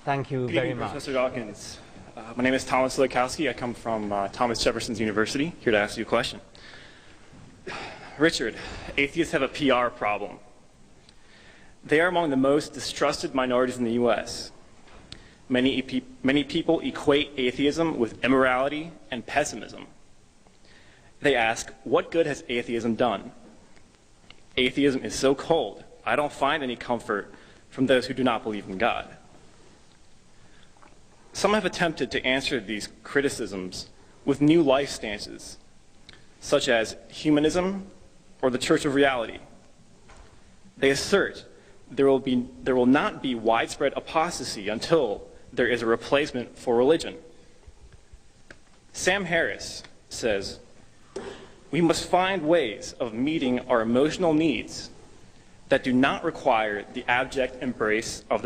Thank you very much. Professor Dawkins. My name is Thomas Lekowski. I come from Thomas Jefferson's University, here to ask you a question. Richard, atheists have a PR problem. They are among the most distrusted minorities in the U.S. Many people equate atheism with immorality and pessimism. They ask, what good has atheism done? Atheism is so cold, I don't find any comfort from those who do not believe in God. Some have attempted to answer these criticisms with new life stances, such as humanism or the Church of Reality. They assert there will not be widespread apostasy until there is a replacement for religion. Sam Harris says, we must find ways of meeting our emotional needs that do not require the abject embrace of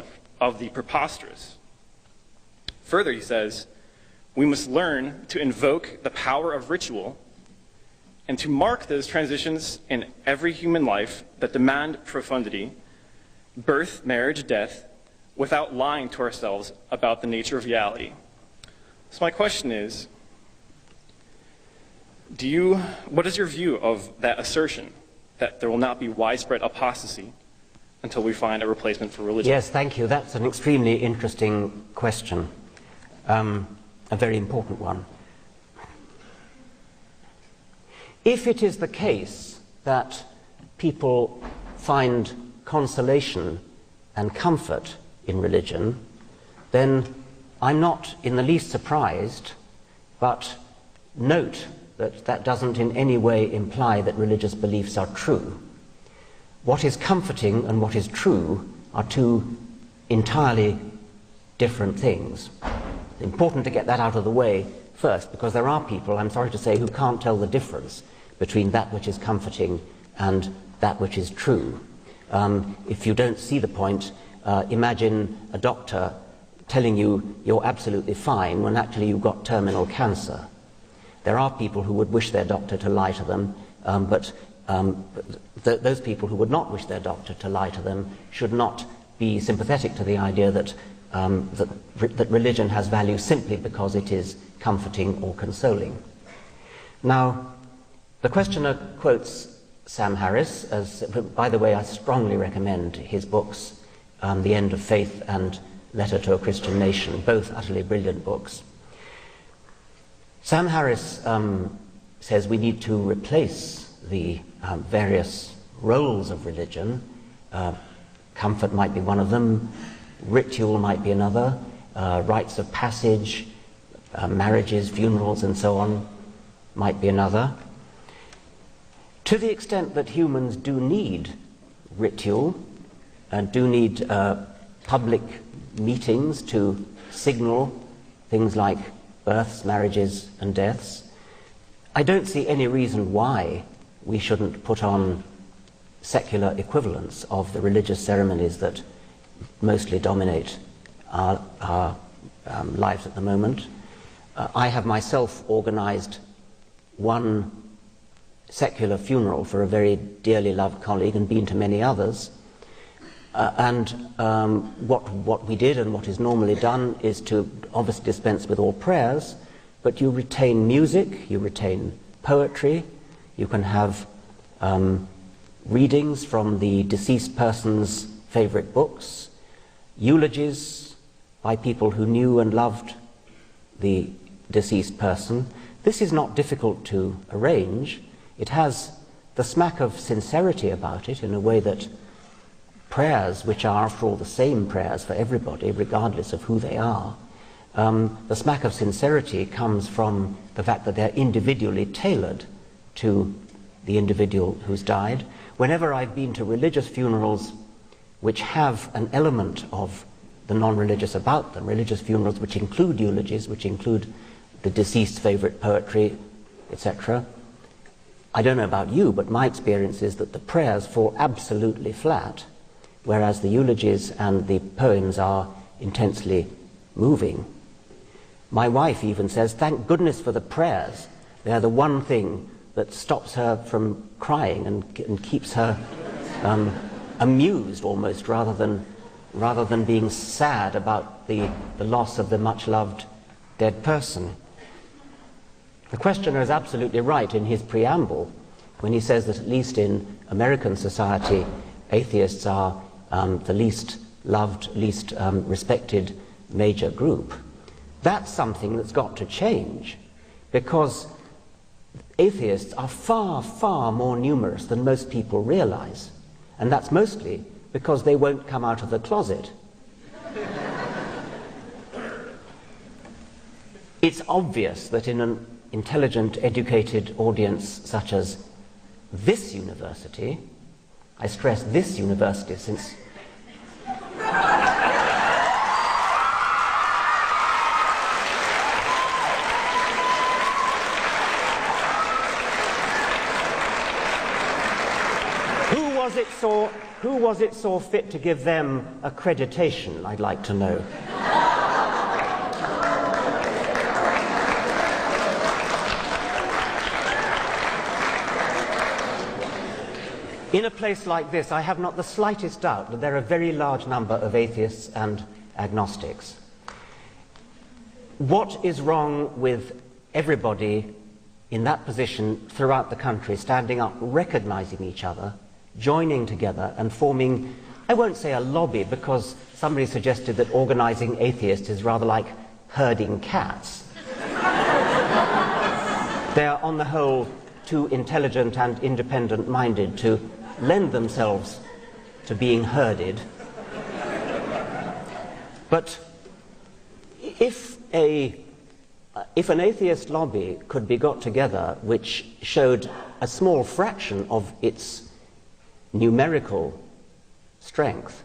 the preposterous. Further, he says, we must learn to invoke the power of ritual and to mark those transitions in every human life that demand profundity, birth, marriage, death, without lying to ourselves about the nature of reality. So my question is, what is your view of that assertion that there will not be widespread apostasy until we find a replacement for religion? Yes, thank you. That's an extremely interesting question, a very important one. If it is the case that people find consolation and comfort in religion, then I'm not in the least surprised, but note that that doesn't in any way imply that religious beliefs are true. What is comforting and what is true are two entirely different things. It's important to get that out of the way first, because there are people, I'm sorry to say, who can't tell the difference between that which is comforting and that which is true. If you don't see the point, imagine a doctor telling you you're absolutely fine when actually you've got terminal cancer. There are people who would wish their doctor to lie to them, but those people who would not wish their doctor to lie to them should not be sympathetic to the idea that religion has value simply because it is comforting or consoling. Now, the questioner quotes Sam Harris, by the way, I strongly recommend his books, The End of Faith and Letter to a Christian Nation, both utterly brilliant books. Sam Harris says we need to replace the various roles of religion. Comfort might be one of them, ritual might be another, rites of passage, marriages, funerals, and so on might be another. To the extent that humans do need ritual and do need public meetings to signal things like births, marriages, and deaths, I don't see any reason why we shouldn't put on secular equivalents of the religious ceremonies that mostly dominate our lives at the moment. I have myself organized one secular funeral for a very dearly loved colleague and been to many others. What we did and what is normally done is to obviously dispense with all prayers, but you retain music, you retain poetry, you can have readings from the deceased person's favorite books, eulogies by people who knew and loved the deceased person. This is not difficult to arrange. It has the smack of sincerity about it in a way that prayers, which are after all the same prayers for everybody, regardless of who they are, the smack of sincerity comes from the fact that they're individually tailored to the individual who's died. Whenever I've been to religious funerals which have an element of the non-religious about them, religious funerals which include eulogies, which include the deceased's favorite poetry, etc., I don't know about you, but my experience is that the prayers fall absolutely flat, whereas the eulogies and the poems are intensely moving. My wife even says, thank goodness for the prayers. They're the one thing that stops her from crying and keeps her amused almost, rather than rather than being sad about the loss of the much-loved dead person. The questioner is absolutely right in his preamble when he says that at least in American society, atheists are the least loved, least respected major group. That's something that's got to change, because atheists are far, far more numerous than most people realize. And that's mostly because they won't come out of the closet. It's obvious that in an intelligent, educated audience such as this university, I stress this university since who was it saw fit to give them accreditation, I'd like to know. In a place like this, I have not the slightest doubt that there are a very large number of atheists and agnostics. What is wrong with everybody in that position throughout the country, standing up, recognizing each other, joining together and forming, I won't say a lobby, because somebody suggested that organizing atheists is rather like herding cats. They are on the whole too intelligent and independent-minded to lend themselves to being herded. But if an atheist lobby could be got together which showed a small fraction of its numerical strength,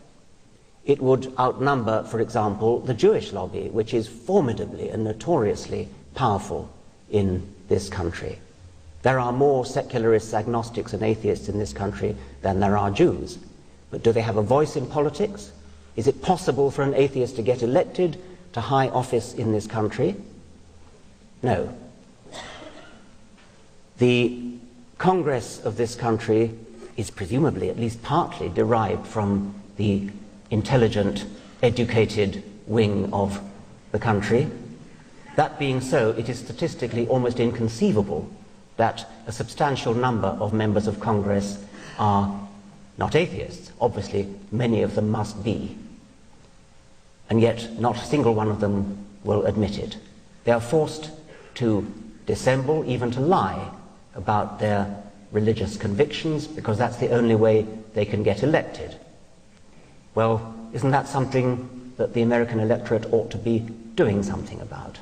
it would outnumber, for example, the Jewish lobby, which is formidably and notoriously powerful in this country. There are more secularists, agnostics and atheists in this country than there are Jews. But do they have a voice in politics? Is it possible for an atheist to get elected to high office in this country? No. The Congress of this country is presumably, at least partly, derived from the intelligent, educated wing of the country. That being so, it is statistically almost inconceivable that a substantial number of members of Congress are not atheists. Obviously, many of them must be. And yet, not a single one of them will admit it. They are forced to dissemble, even to lie about their religious convictions, because that's the only way they can get elected. Well, isn't that something that the American electorate ought to be doing something about?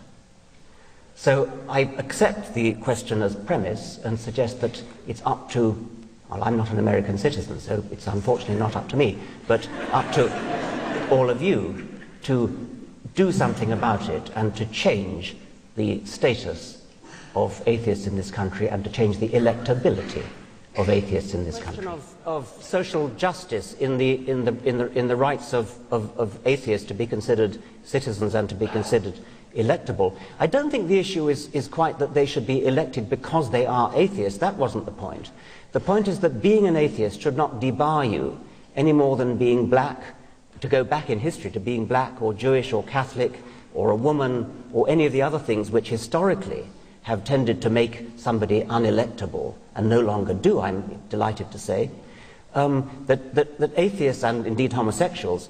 So I accept the questioner's premise and suggest that it's up to, well, I'm not an American citizen, so it's unfortunately not up to me, but up to all of you to do something about it and to change the status of atheists in this country and to change the electability of atheists in this country. The question of social justice in the rights of atheists to be considered citizens and to be considered electable. I don't think the issue is quite that they should be elected because they are atheists. That wasn't the point. The point is that being an atheist should not debar you any more than being black, to go back in history to being black or Jewish or Catholic or a woman or any of the other things which historically have tended to make somebody unelectable and no longer do, I'm delighted to say, that atheists and indeed homosexuals,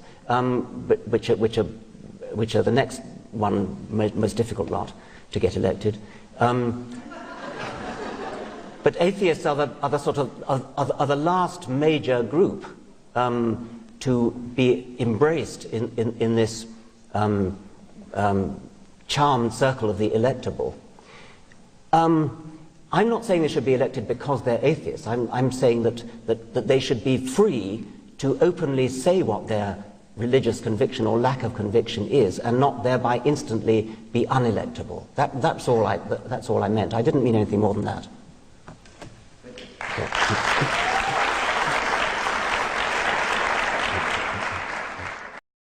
which are the next one most difficult lot to get elected, but atheists are the last major group to be embraced in this charmed circle of the electable. I'm not saying they should be elected because they're atheists. I'm saying that they should be free to openly say what their religious conviction or lack of conviction is, and not thereby instantly be unelectable. That's all I meant. I didn't mean anything more than that.